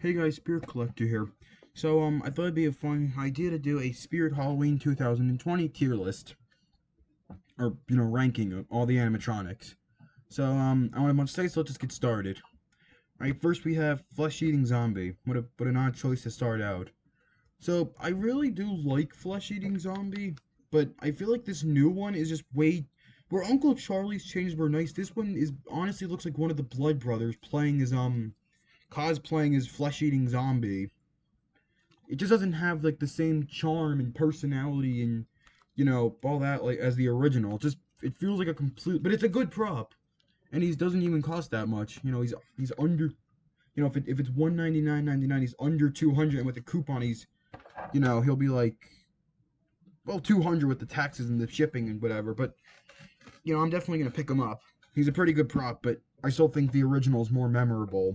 Hey guys, Spirit Collector here. I thought it'd be a fun idea to do a Spirit Halloween 2020 tier list, or ranking of all the animatronics. I don't have much to say, so let's just get started. All right, first we have Flesh Eating Zombie. What an odd choice to start out. So I really do like Flesh Eating Zombie, but I feel like this new one is just way. Where Uncle Charlie's changes were nice, this one is honestly looks like one of the Blood Brothers playing as cosplaying as Flesh Eating Zombie. It just doesn't have like the same charm and personality and all that like as the original. It feels like a complete, but it's a good prop, and he doesn't even cost that much. He's under. If it's 199.99, he's under 200, and with the coupon, he'll be like, well, 200 with the taxes and the shipping and whatever. But I'm definitely gonna pick him up. He's a pretty good prop, but I still think the original is more memorable.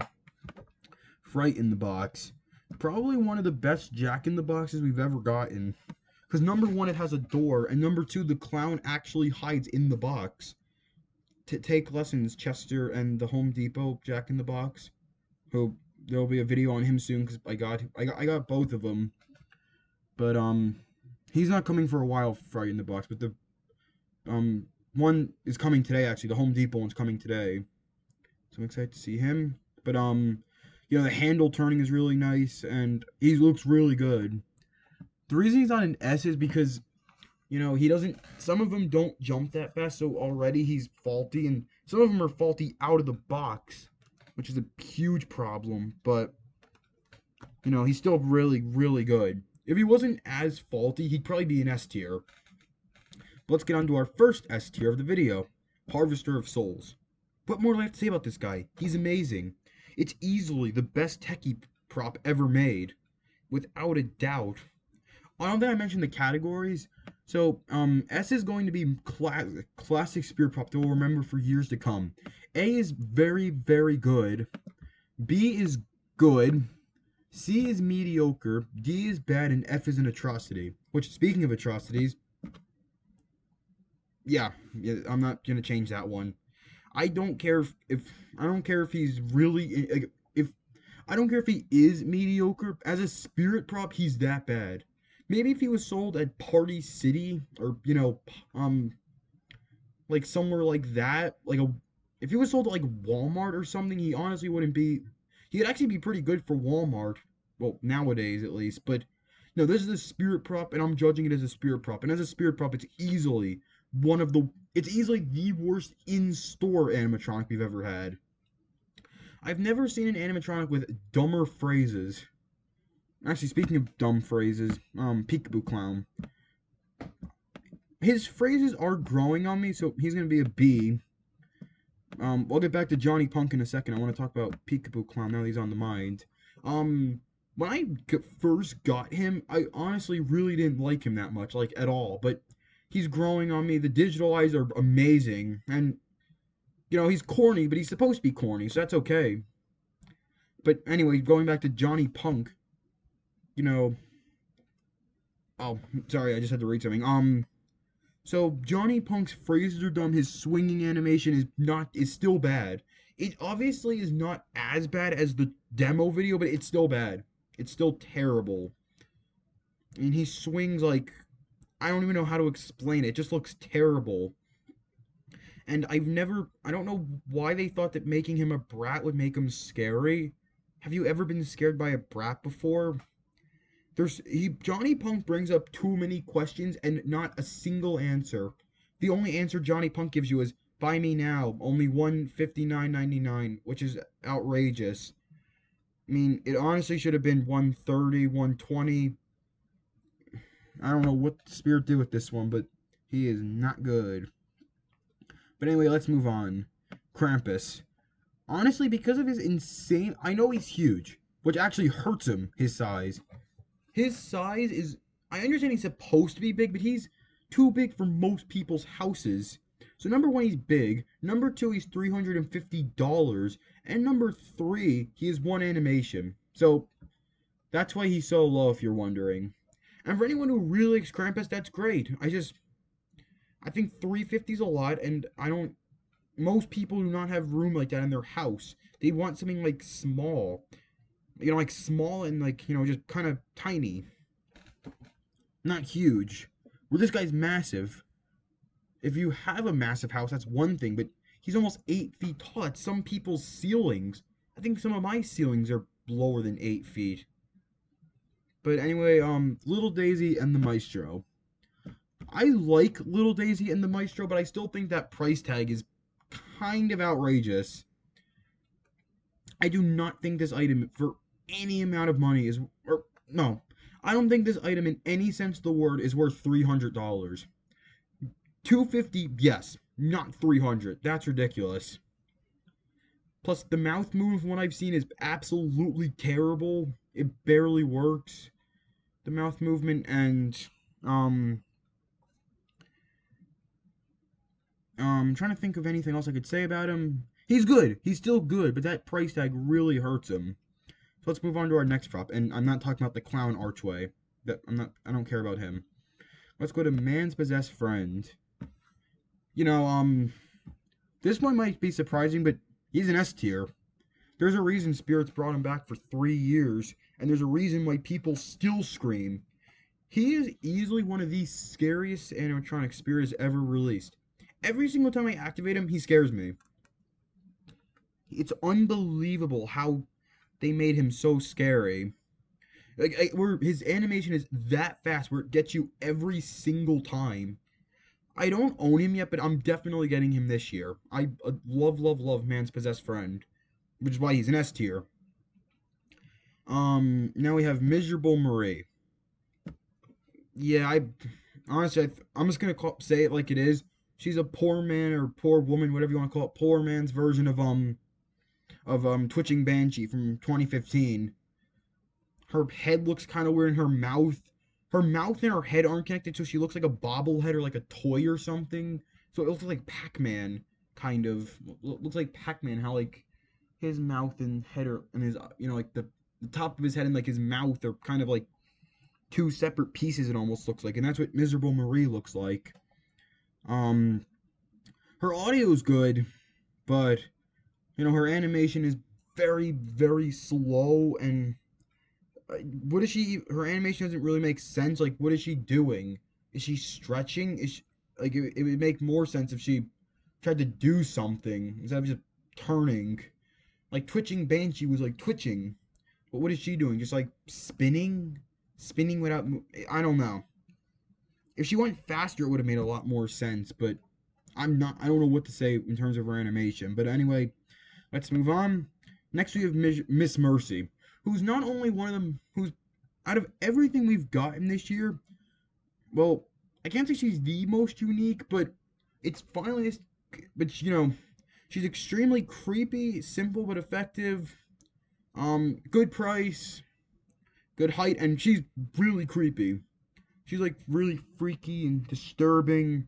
Fright in the Box. Probably one of the best Jack in the Boxes we've ever gotten. Because number one, it has a door, and number two, the clown actually hides in the box. To take lessons, Chester and the Home Depot Jack in the Box. Who there'll be a video on him soon because I got both of them. But he's not coming for a while. Fright in the Box, but the one is coming today actually. The Home Depot one's coming today, so I'm excited to see him. But the handle turning is really nice, and he looks really good. The reason he's on an S is because he doesn't. Some of them don't jump that fast, so already he's faulty, and some of them are faulty out of the box, which is a huge problem. But he's still really, really good. If he wasn't as faulty, he'd probably be an S tier. But let's get on to our first S tier of the video, Harvester of Souls. What more do I have to say about this guy? He's amazing. It's easily the best techie prop ever made, without a doubt. I don't think I mentioned the categories. S is going to be classic spear prop that we'll remember for years to come. A is very, very good. B is good. C is mediocre. D is bad, and F is an atrocity. Which, speaking of atrocities, yeah, I'm not gonna change that one. I don't care if I don't care if he's really like, if I don't care if he is mediocre as a spirit prop. He's that bad. Maybe if he was sold at Party City or like somewhere like that, if he was sold at like Walmart or something, he honestly wouldn't be. He'd actually be pretty good for Walmart. Well, nowadays at least. But no, this is a spirit prop, and I'm judging it as a spirit prop. And as a spirit prop, one of the. It's easily the worst in-store animatronic we've ever had. I've never seen an animatronic with dumber phrases. Actually, speaking of dumb phrases, Peekaboo Clown. His phrases are growing on me, so he's gonna be a B. We'll get back to Johnny Punk in a second. I want to talk about Peekaboo Clown now that he's on the mind. When I first got him, I honestly really didn't like him that much, like at all. But he's growing on me. The digital eyes are amazing, and he's corny, but he's supposed to be corny, so that's okay. But anyway, going back to Johnny Punk, you know, oh, sorry, I just had to read something. So Johnny Punk's phrases are dumb. His swinging animation is still bad. It obviously is not as bad as the demo video, but it's still bad. It's still terrible. And he swings like I don't even know how to explain it. It just looks terrible. And I don't know why they thought that making him a brat would make him scary. Have you ever been scared by a brat before? Johnny Punk brings up too many questions and not a single answer. The only answer Johnny Punk gives you is buy me now, only $159.99, which is outrageous. I mean, it honestly should have been 130, 120. I don't know what Spirit did with this one, but he is not good. But anyway, let's move on. Krampus. Honestly, because of his insane, I know he's huge, which actually hurts him, his size. His size is. I understand he's supposed to be big, but he's too big for most people's houses. So, number one, he's big. Number two, he's $350. And number three, he has one animation. So, that's why he's so low, if you're wondering. And for anyone who really likes Krampus, that's great. I think 350 is a lot, and I don't. Most people do not have room like that in their house. They want something like small. like small and like, just kind of tiny, not huge. Where this guy's massive. If you have a massive house, that's one thing, but he's almost 8 feet tall. That's some people's ceilings. I think some of my ceilings are lower than 8 feet. But anyway, Little Daisy and the Maestro. I like Little Daisy and the Maestro, but I still think that price tag is kind of outrageous. I do not think this item for any amount of money is, or no, I don't think this item in any sense of the word is worth $300. 250, yes, not 300. That's ridiculous. Plus, the mouth movement one I've seen is absolutely terrible. It barely works. The mouth movement and um trying to think of anything else I could say about him. He's good. He's still good, but that price tag really hurts him. So let's move on to our next prop, and I'm not talking about the clown archway. I don't care about him. Let's go to Man's Possessed Friend. You know, this one might be surprising, but he's an S tier. There's a reason Spirits brought him back for 3 years, and there's a reason why people still scream. He is easily one of the scariest animatronic spirits ever released. Every single time I activate him, he scares me. It's unbelievable how they made him so scary. Like, where his animation is that fast, where it gets you every single time. I don't own him yet, but I'm definitely getting him this year. I love, love, love Man's Possessed Friend, which is why he's an S tier. Now we have Miserable Marie. Yeah, honestly, I'm just gonna say it like it is. She's a poor man or poor woman, whatever you want to call it, poor man's version of Twitching Banshee from 2015. Her head looks kind of weird, and her mouth and her head aren't connected, so she looks like a bobblehead or like a toy or something. So it looks like Pac-Man, kind of. Looks like Pac-Man, how like his mouth and head are, and his, like the top of his head and like his mouth are kind of like two separate pieces. It almost looks like, and that's what Miserable Marie looks like. Um, her audio is good, but her animation is very, very slow, and what is she? Her animation doesn't really make sense. Like, what is she doing? Is she stretching? Like it would make more sense if she tried to do something instead of just turning. Like Twitching Banshee was like twitching, but what is she doing? Just like spinning without. I don't know. If she went faster, it would have made a lot more sense. But I'm not. I don't know what to say in terms of her animation. But anyway, let's move on. Next, we have Miss Mercy, who's not only one of them who's out of everything we've gotten this year. Well, I can't say she's the most unique, but it's finally. But she's extremely creepy, simple but effective. Good price, good height, and she's really creepy. She's like really freaky and disturbing,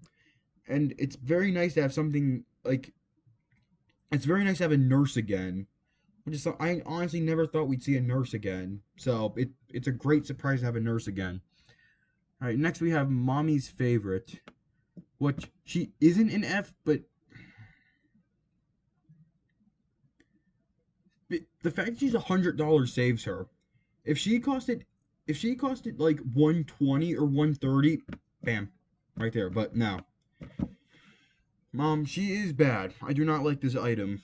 and it's very nice to have something like. It's very nice to have a nurse again. I honestly never thought we'd see a nurse again. So it's a great surprise to have a nurse again. All right, next we have Mommy's Favorite, which she isn't an F, but the fact that she's $100 saves her. If she costed, if she costed like 120 or 130, bam, right there. But no, Mom, she is bad. I do not like this item,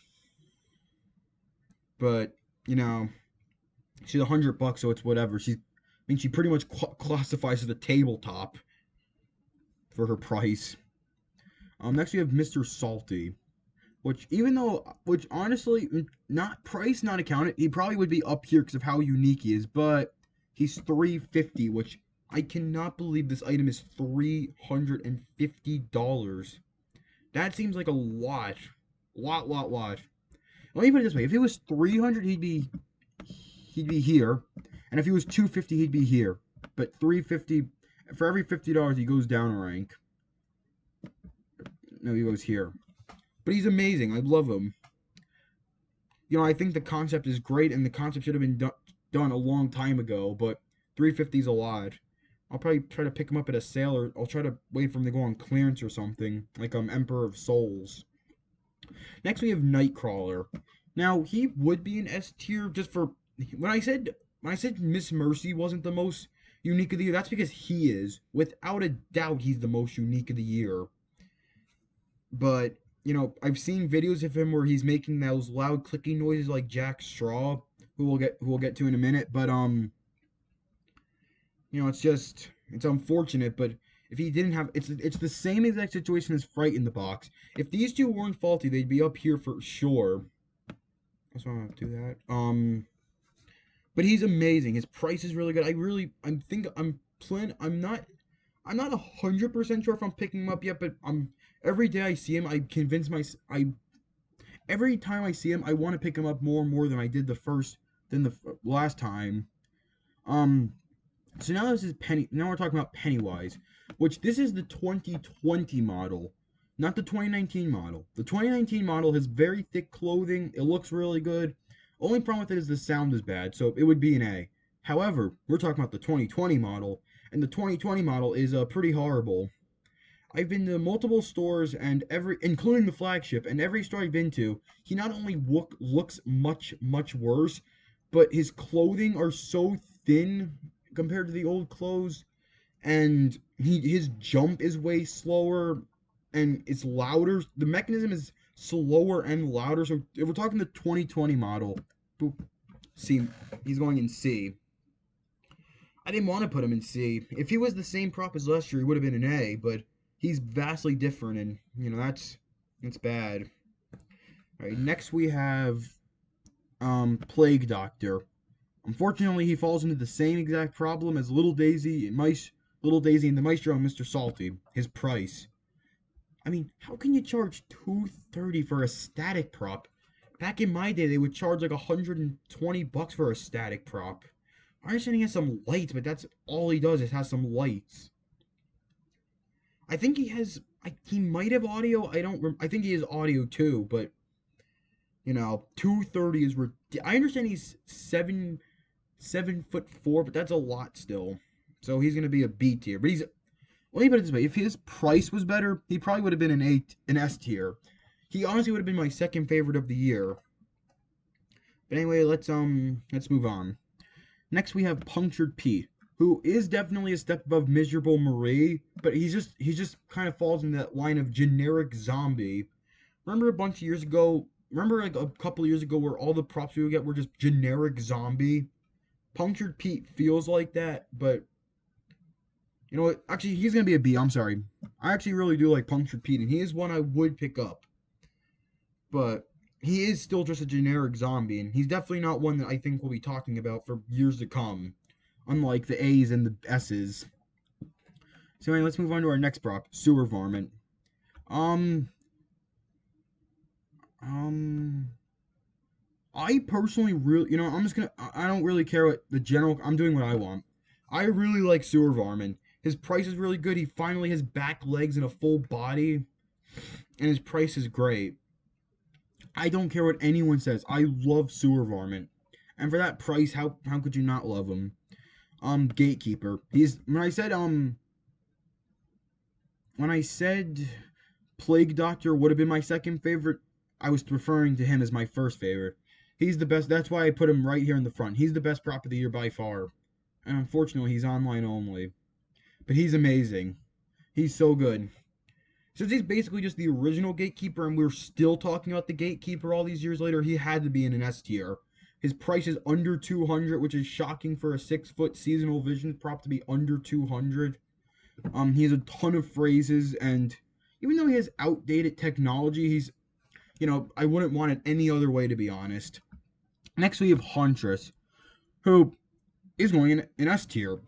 but she's $100, so it's whatever. She pretty much classifies as a tabletop for her price. Next we have Mr. Salty, which honestly, not price, not accounted, he probably would be up here because of how unique he is, but he's $350, which I cannot believe this item is $350. That seems like a lot. Lot. Let me put it this way: if it was 300, he'd be here, and if he was 250, he'd be here. But 350, for every $50, he goes down a rank. No, he goes here. But he's amazing. I love him. I think the concept is great, and the concept should have been done a long time ago. But 350 is a lot. I'll probably try to pick him up at a sale, or I'll try to wait for him to go on clearance or something, like Emperor of Souls. Next, we have Nightcrawler. Now, he would be an S tier just for when I said Miss Mercy wasn't the most unique of the year, that's because he is. Without a doubt, he's the most unique of the year. But I've seen videos of him where he's making those loud clicking noises like Jack Straw, who we'll get to in a minute. But it's unfortunate. But if he didn't have, it's the same exact situation as Fright in the Box. If these two weren't faulty, they'd be up here for sure. That's why I don't do that. But he's amazing. His price is really good. I'm not 100% sure if I'm picking him up yet, but every day I see him, I convince my I every time I see him, I want to pick him up more and more than I did the last time. Um, so now this is Penny. Now we're talking about Pennywise, which this is the 2020 model, not the 2019 model. The 2019 model has very thick clothing. It looks really good. Only problem with it is the sound is bad, so it would be an A. However, we're talking about the 2020 model, and the 2020 model is pretty horrible. I've been to multiple stores and including the flagship, and every store I've been to, he not only looks much worse, but his clothing are so thin compared to the old clothes, and his jump is way slower, and it's louder. The mechanism is slower and louder. So if we're talking the 2020 model, boop, C, he's going in C. I didn't want to put him in C. If he was the same prop as last year, he would have been an A, but he's vastly different, and that's bad. All right, next we have Plague Doctor. Unfortunately, he falls into the same exact problem as Little Daisy and the Maestro and Mr. Salty. His price. I mean, how can you charge $230 for a static prop? Back in my day, they would charge like $120 for a static prop. I understand he has some lights, but that's all he does is has some lights. I think he might have audio. I think he has audio too, but 230 is. I understand he's 7'4", but that's a lot still. So he's gonna be a B tier. But let me put it this way: if his price was better, he probably would have been an S tier. He honestly would have been my second favorite of the year. But anyway, let's move on. Next we have Punctured Pete, who is definitely a step above Miserable Marie, but he just kind of falls in that line of generic zombie. Remember a bunch of years ago? Remember like a couple of years ago where all the props we would get were just generic zombie? Punctured Pete feels like that, but you know what? Actually, he's gonna be a B. I'm sorry. I actually really do like Punctured Pete, and he is one I would pick up. But he is still just a generic zombie, and he's definitely not one that I think we'll be talking about for years to come. Unlike the A's and the S's. So anyway, let's move on to our next prop, Sewer Varmint. I personally really, I don't really care what the general, I'm doing what I want. I really like Sewer Varmint. His price is really good. He finally has back legs and a full body, and his price is great. I don't care what anyone says. I love Sewer Varmint. And for that price, how could you not love him? Gatekeeper. When I said Plague Doctor would have been my second favorite, I was referring to him as my first favorite. He's the best. That's why I put him right here in the front. He's the best prop of the year by far. And unfortunately, he's online only. But he's amazing. He's so good. Since he's basically just the original Gatekeeper and we're still talking about the Gatekeeper all these years later, he had to be in an S tier. His price is under 200, which is shocking for a 6-foot seasonal vision prop to be under 200. He has a ton of phrases, and even though he has outdated technology, I wouldn't want it any other way, to be honest. Next, we have Huntress, who is going in an S tier.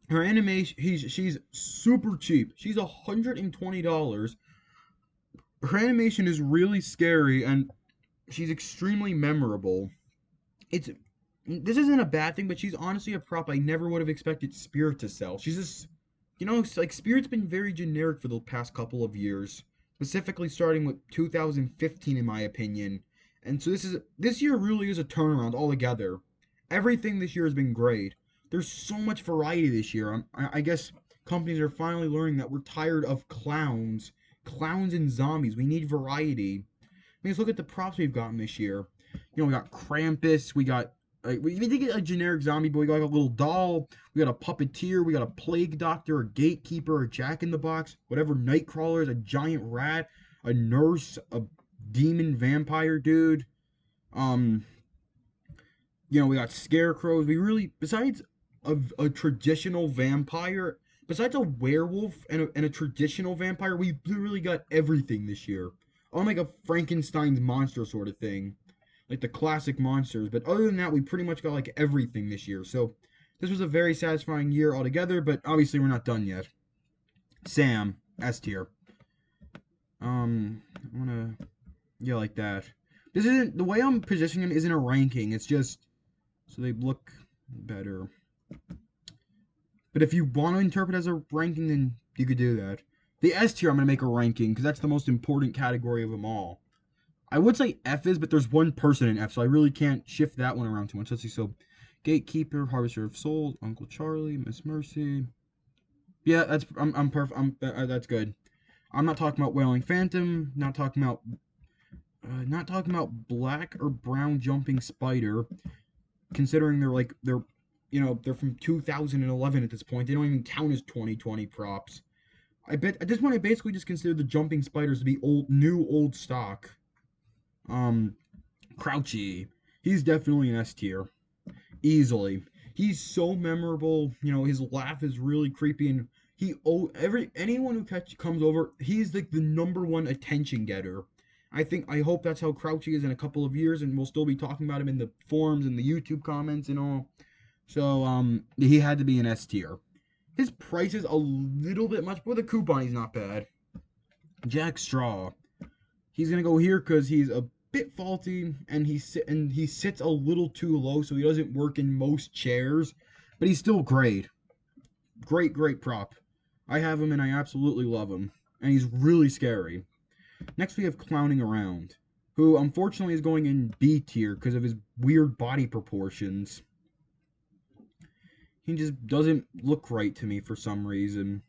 Her animation, she's super cheap. She's $120. Her animation is really scary, and she's extremely memorable. This isn't a bad thing, but she's honestly a prop I never would have expected Spirit to sell. She's just, Spirit's been very generic for the past couple of years, specifically starting with 2015, in my opinion. And so this year really is a turnaround altogether. Everything this year has been great. There's so much variety this year. I guess companies are finally learning that we're tired of clowns and zombies. We need variety. I mean, let's look at the props we've gotten this year. We got Krampus. We got we did get a generic zombie, but we got like a little doll. We got a puppeteer. We got a plague doctor, a gatekeeper, a Jack in the Box, whatever Nightcrawlers, a giant rat, a nurse, a demon vampire dude. Um, we got scarecrows. We really, besides a traditional vampire, besides a werewolf and a traditional vampire, we literally got everything this year. Unlike a Frankenstein's monster sort of thing, like the classic monsters. But other than that, we pretty much got like everything this year. So this was a very satisfying year altogether. But obviously, we're not done yet. Sam, S tier. I wanna, yeah, like that. This isn't the way I'm positioning them. Isn't a ranking. It's just so they look better. But if you want to interpret as a ranking, then you could do that. The S tier, I'm going to make a ranking because that's the most important category of them all. I would say F is, but there's one person in F, so I really can't shift that one around too much. Let's see. So, Gatekeeper, Harvester of Souls, Uncle Charlie, Miss Mercy. Yeah, I'm perfect. That's good. I'm not talking about Wailing Phantom. Not talking about Black or Brown Jumping Spider. Considering they're from 2011 at this point. They don't even count as 2020 props. I bet at this point I basically just consider the jumping spiders to be old stock. Crouchy. He's definitely an S tier. Easily. He's so memorable. His laugh is really creepy, and anyone who comes over, he's like the number one attention getter. I hope that's how Crouchy is in a couple of years, and we'll still be talking about him in the forums and the YouTube comments and all. So he had to be an S tier. His price is a little bit much, but the coupon he's not bad. Jack Straw. He's gonna go here because he's a bit faulty and he sits a little too low, so he doesn't work in most chairs. But he's still great. Great prop. I have him and I absolutely love him. And he's really scary. Next we have Clowning Around, who unfortunately is going in B tier because of his weird body proportions. He just doesn't look right to me for some reason.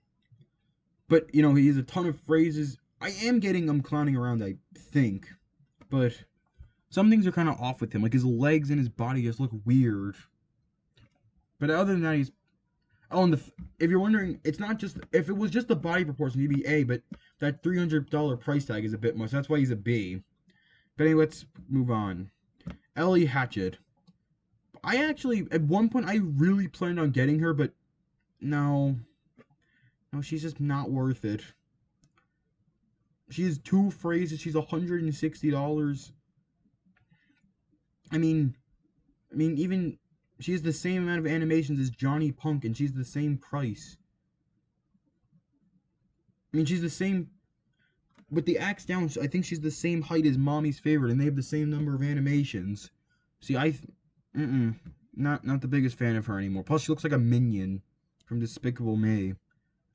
But, he has a ton of phrases. I am getting him clowning around, I think. But some things are kind of off with him. Like his legs and his body just look weird. But other than that, he's... Oh, and if you're wondering, it's not just... If it was just the body proportion, he'd be A, but that $300 price tag is a bit much. That's why he's a B. But anyway, let's move on. Ellie Hatchet. I actually, at one point, I really planned on getting her, but no. No, she's just not worth it. She has 2 phrases. She's $160. I mean, even she has the same amount of animations as Johnny Punk, and she's the same price. She's the same. With the axe down, I think she's the same height as Mommy's Favorite, and they have the same number of animations. See, not the biggest fan of her anymore. Plus, she looks like a minion from Despicable Me,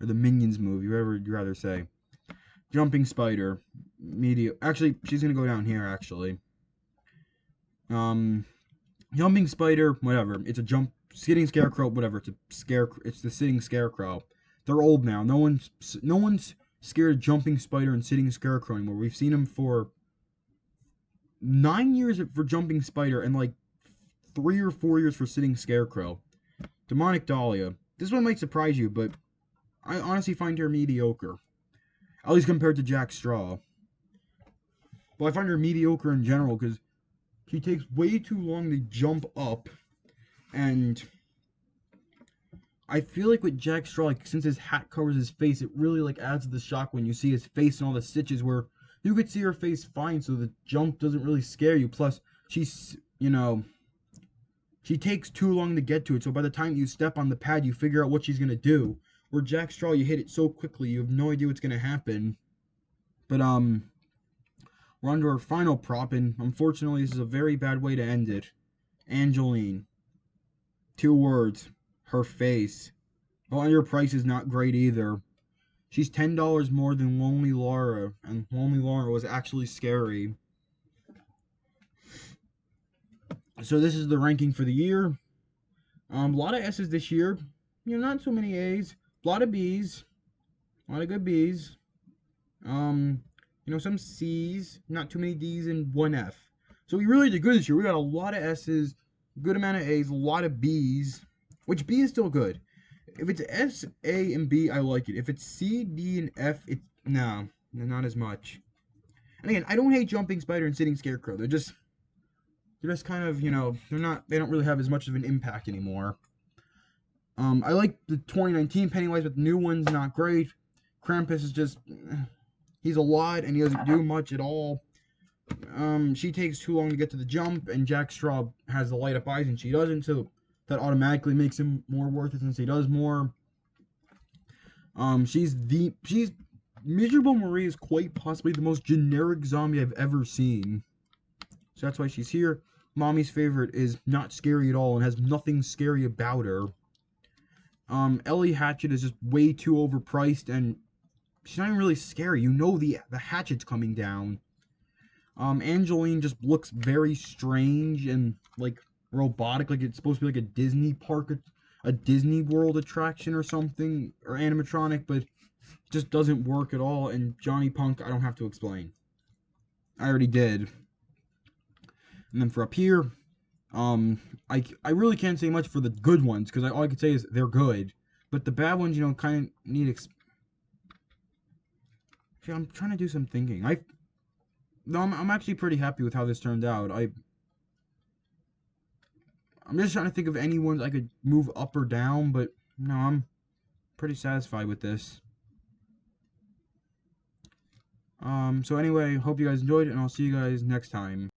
or the Minions movie, whatever you'd rather say. Jumping Spider, Actually, she's gonna go down here. Actually, Jumping Spider, whatever. It's a sitting scarecrow, whatever. It's the sitting scarecrow. They're old now. No one's scared of Jumping Spider and Sitting Scarecrow anymore. We've seen him for 9 years for Jumping Spider and like 3 or 4 years for Sitting Scarecrow. Demonic Dahlia. This one might surprise you, but I honestly find her mediocre. At least compared to Jack Straw. But I find her mediocre in general because she takes way too long to jump up. And I feel like with Jack Straw, like, since his hat covers his face, it really like adds to the shock when you see his face and all the stitches where you could see her face fine, so the jump doesn't really scare you. Plus, she's, she takes too long to get to it, so by the time you step on the pad, you figure out what she's going to do. Where Jack Straw, you hit it so quickly, you have no idea what's going to happen. But, we're on to our final prop, and unfortunately, this is a very bad way to end it. Angeline. 2 words. Her face. Well, and her price is not great either. She's $10 more than Lonely Laura, and Lonely Laura was actually scary. So this is the ranking for the year. A lot of S's this year. Not so many A's. A lot of B's. A lot of good B's. Some C's. Not too many D's and 1 F. So we really did good this year. We got a lot of S's, good amount of A's, a lot of B's, which B is still good. If it's S, A, and B, I like it. If it's C, D, and F, it's no, not as much. And again, I don't hate Jumping Spider and Sitting Scarecrow. They're just kind of, they don't really have as much of an impact anymore. I like the 2019 Pennywise, but the new one's not great. Krampus is just, he's a lot and he doesn't do much at all. She takes too long to get to the jump, and Jack Straw has the light up eyes and she doesn't, so that automatically makes him more worth it since he does more. She's Miserable Marie is quite possibly the most generic zombie I've ever seen. So that's why she's here. Mommy's favorite is not scary at all and has nothing scary about her. Ellie Hatchet is just way too overpriced and she's not even really scary. You know the hatchet's coming down. Angeline just looks very strange and like robotic, like it's supposed to be like a Disney park, a Disney World attraction or something, or animatronic, but it just doesn't work at all. And Johnny Punk, I don't have to explain. I already did. And then for up here, I really can't say much for the good ones because all I could say is they're good, but the bad ones, kind of need. I'm trying to do some thinking. No, I'm actually pretty happy with how this turned out. I'm just trying to think of any ones I could move up or down, but no, I'm pretty satisfied with this. So anyway, hope you guys enjoyed it, and I'll see you guys next time.